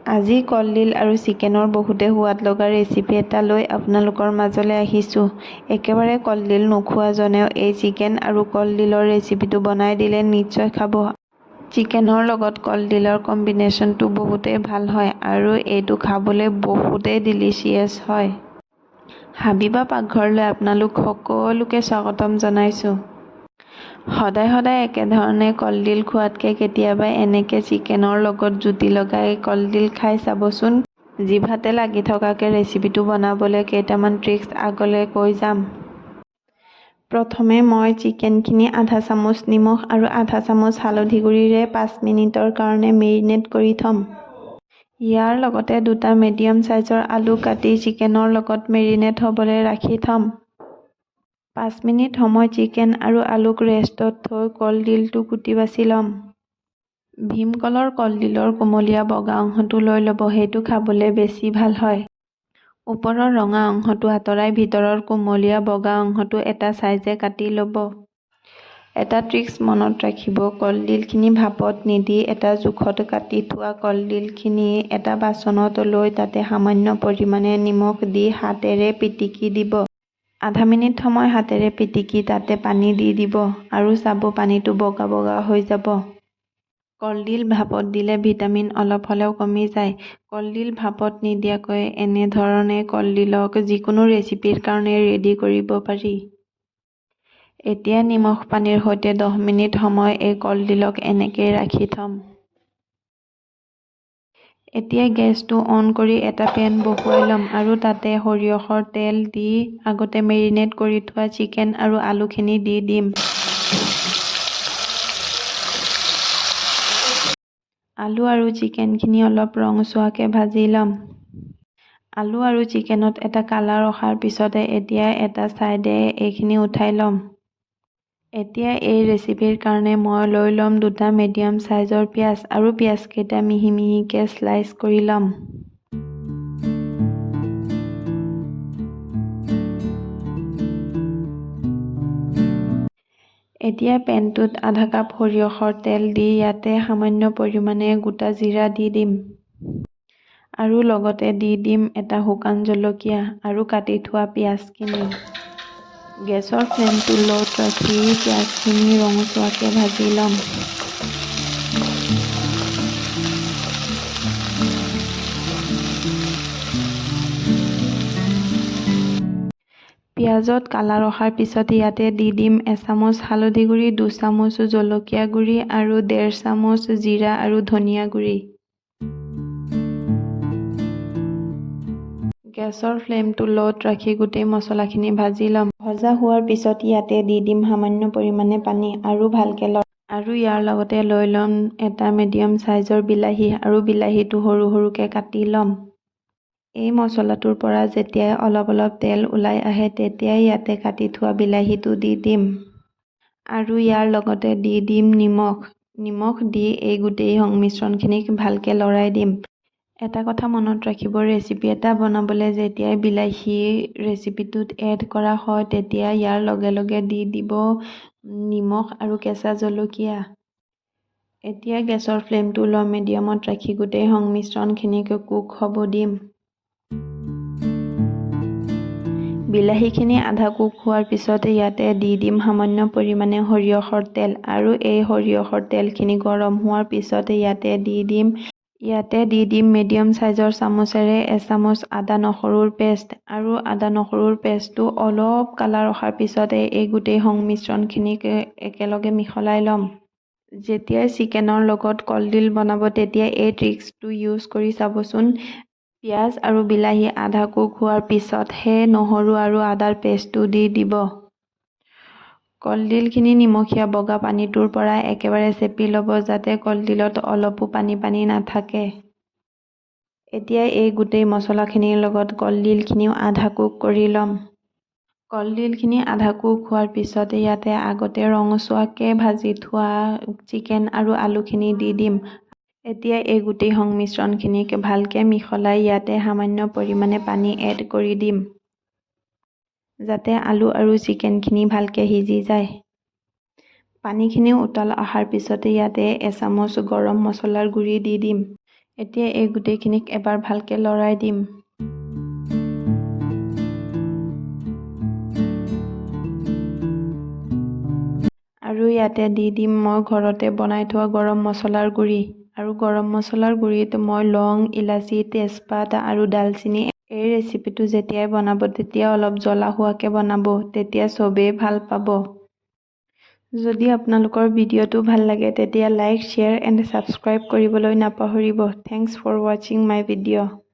আজি কলডিল আৰু চিকেনৰ বহুতে সোৱাদ লগা ৰেচিপি এটা লৈ আপোনালোকৰ মাজলৈ আহিছোঁ। একেবাৰে কলডিল নোখোৱাজনেও এই চিকেন আৰু কলডিলৰ ৰেচিপিটো বনাই দিলে নিশ্চয় খাব। চিকেনৰ লগত কলডিলৰ কম্বিনেশ্যনটো বহুতেই ভাল হয় আৰু এইটো খাবলৈ বহুতেই ডিলিচিয়াছ হয়। হাবিবা পাকঘৰলৈ আপোনালোক সকলোকে স্বাগতম জনাইছোঁ। সদায় একেধৰণে কলডিল খোৱাতকৈ কেতিয়াবা এনেকৈ চিকেনৰ লগত জুতি লগাই কলডিল খাই চাবচোন। জিভাতে লাগি থকাকৈ ৰেচিপিটো বনাবলৈ কেইটামান ট্ৰিক্স আগলৈ কৈ যাম। প্ৰথমে মই চিকেনখিনি আধা চামুচ নিমখ আৰু আধা চামুচ হালধি গুড়িৰে 5 মিনিটৰ কাৰণে মেৰিনেট কৰি থ'ম। ইয়াৰ লগতে দুটা মিডিয়াম চাইজৰ আলু কাটি চিকেনৰ লগত মেৰিনেট হ'বলৈ ৰাখি থ'ম। 5 মিনিট সময় চিকেন আৰু আলুক ৰেষ্টত থৈ কলডিলটো কুটি বাছি ল'ম। ভীমকলৰ কলডিলৰ কুমলীয়া বগা অংশটো লৈ ল'ব, সেইটো খাবলৈ বেছি ভাল হয়। ওপৰৰ ৰঙা অংশটো আঁতৰাই ভিতৰৰ কুমলীয়া বগা অংশটো এটা চাইজে কাটি ল'ব। এটা ট্ৰিক্স মনত ৰাখিব, কলডিলখিনি ভাপত নিদি এটা জোখত কাটি থোৱা কলডিলখিনি এটা বাচনত লৈ তাতে সামান্য পৰিমাণে নিমখ দি হাতেৰে পিটিকি দিব। আধা মিনিট সময় হাতেৰে পিটিকি তাতে পানী দি দিব আৰু চাব পানীটো বগা বগা হৈ যাব। কলডিল ভাপত দিলে ভিটামিন অলপ হ'লেও কমি যায়। কলডিল ভাপত নিদিয়াকৈ এনেধৰণে কলডিলক যিকোনো ৰেচিপিৰ কাৰণে ৰেডি কৰিব পাৰি। এতিয়া নিমখ পানীৰ সৈতে 10 মিনিট সময় এই কলডিলক এনেকৈ ৰাখি থ'ম। এতিয়া গেছটো অন কৰি এটা পেন বহুৱাই ল'ম আৰু তাতে সৰিয়হৰ তেল দি আগতে মেৰিনেট কৰি থোৱা চিকেন আৰু আলুখিনি দি দিম। আলু আৰু চিকেনখিনি অলপ ৰঙচুৱাকৈ ভাজি ল'ম। আলু আৰু চিকেনত এটা কালাৰ অহাৰ পিছতে এতিয়া এটা ছাইডে এইখিনি উঠাই ল'ম। এতিয়া এই ৰেচিপিৰ কাৰণে মই লৈ ল'ম দুটা মিডিয়াম চাইজৰ পিঁয়াজ আৰু পিঁয়াজকেইটা মিহি মিহিকৈ স্লাইচ কৰি ল'ম। এতিয়া পেনটোত আধা কাপ সৰিয়হৰ তেল দি ইয়াতে সামান্য পৰিমাণে গোটা জিৰা দি দিম আৰু লগতে দি দিম এটা শুকান জলকীয়া আৰু কাটি থোৱা পিঁয়াজখিনি। গেছৰ ফ্লেমটো ল'ত ৰাখি পিঁয়াজখিনি ৰঙচুৱাকৈ ভাজি ল'ম। পিঁয়াজত কালাৰ অহাৰ পিছত ইয়াতে দি দিম এচামুচ হালধি গুড়ি, 2 চামুচ জলকীয়া গুড়ি আৰু 1.5 চামুচ জিৰা আৰু ধনিয়া গুড়ি। গেছৰ ফ্লেমটো ল'ত ৰাখি গোটেই মছলাখিনি ভাজি ল'ম। ভজা হোৱাৰ পিছত ইয়াতে দি দিম সামান্য পৰিমাণে পানী আৰু ভালকৈ আৰু ইয়াৰ লগতে লৈ ল'ম এটা মিডিয়াম চাইজৰ বিলাহী আৰু বিলাহীটো সৰু সৰুকৈ কাটি ল'ম। এই মছলাটোৰ পৰা যেতিয়াই অলপ তেল ওলাই আহে তেতিয়াই ইয়াতে কাটি থোৱা বিলাহীটো দি দিম আৰু ইয়াৰ লগতে দি দিম নিমখ দি এই গোটেই সংমিশ্ৰণখিনিক ভালকৈ লৰাই দিম। এটা কথা মনত ৰাখিব, ৰেচিপি এটা বনাবলৈ যেতিয়াই বিলাহী ৰেচিপিটোত এড কৰা হয় তেতিয়া ইয়াৰ লগে লগে দি দিব নিমখ আৰু কেঁচা জলকীয়া। এতিয়া গেছৰ ফ্লেমটো ল' মিডিয়ামত ৰাখি গোটেই সংমিশ্ৰণখিনিক কুক হ'ব দিম। বিলাহীখিনি আধা কুক হোৱাৰ পিছত ইয়াতে দি দিম সামান্য পৰিমাণে সৰিয়হৰ তেল আৰু এই সৰিয়হৰ তেলখিনি গৰম হোৱাৰ পিছত ইয়াতে দি দিম মিডিয়াম চাইজৰ চামুচেৰে এচামুচ আদা নহৰুৰ পেষ্ট আৰু আদা নহৰুৰ পেষ্টটো অলপ কালাৰ অহাৰ পিছতে এই গোটেই সংমিশ্ৰণখিনিক একেলগে মিহলাই ল'ম। যেতিয়াই চিকেনৰ লগত কলডিল বনাব তেতিয়া এই ট্ৰিক্সটো ইউজ কৰি চাবচোন। পিঁয়াজ আৰু বিলাহী আধা কুক হোৱাৰ পিছতহে নহৰু আৰু আদাৰ পেষ্টটো দি দিব। কলডিলখিনি নিমখীয়া বগা পানীটোৰ পৰা একেবাৰে চেপি ল'ব যাতে কলডিলত অলপো পানী নাথাকে। এতিয়া এই গোটেই মছলাখিনিৰ লগত কলডিলখিনিও আধা কুক কৰি ল'ম। কলডিলখিনি আধা কুক হোৱাৰ পিছত ইয়াতে আগতে ৰঙচুৱাকৈ ভাজি থোৱা চিকেন আৰু আলুখিনি দি দিম। এতিয়া এই গোটেই সংমিশ্ৰণখিনিক ভালকৈ মিহলাই ইয়াতে সামান্য পৰিমাণে পানী এড কৰি দিম যাতে আলু আৰু চিকেনখিনি ভালকৈ সিজি যায়। পানীখিনি উতল অহাৰ পিছতে ইয়াতে এচামুচ গৰম মছলাৰ গুড়ি দি দিম। এতিয়া এই গোটেইখিনিক এবাৰ ভালকৈ লৰাই দিম। আৰু ইয়াতে দি দিম মই ঘৰতে বনাই থোৱা গৰম মছলাৰ গুড়ি। আৰু গৰম মছলাৰ গুড়িত মই লং, ইলাচি, তেজপাত আৰু ডালচেনি। এই ৰেচিপিটো যেতিয়াই বনাব তেতিয়া অলপ জ্বলা হোৱাকৈ বনাব, তেতিয়া চবেই ভাল পাব। যদি আপোনালোকৰ ভিডিঅ'টো ভাল লাগে তেতিয়া লাইক, শ্বেয়াৰ এণ্ড ছাবস্ক্ৰাইব কৰিবলৈ নাপাহৰিব। থেংকছ ফৰ ৱাচিং মাই ভিডিঅ'।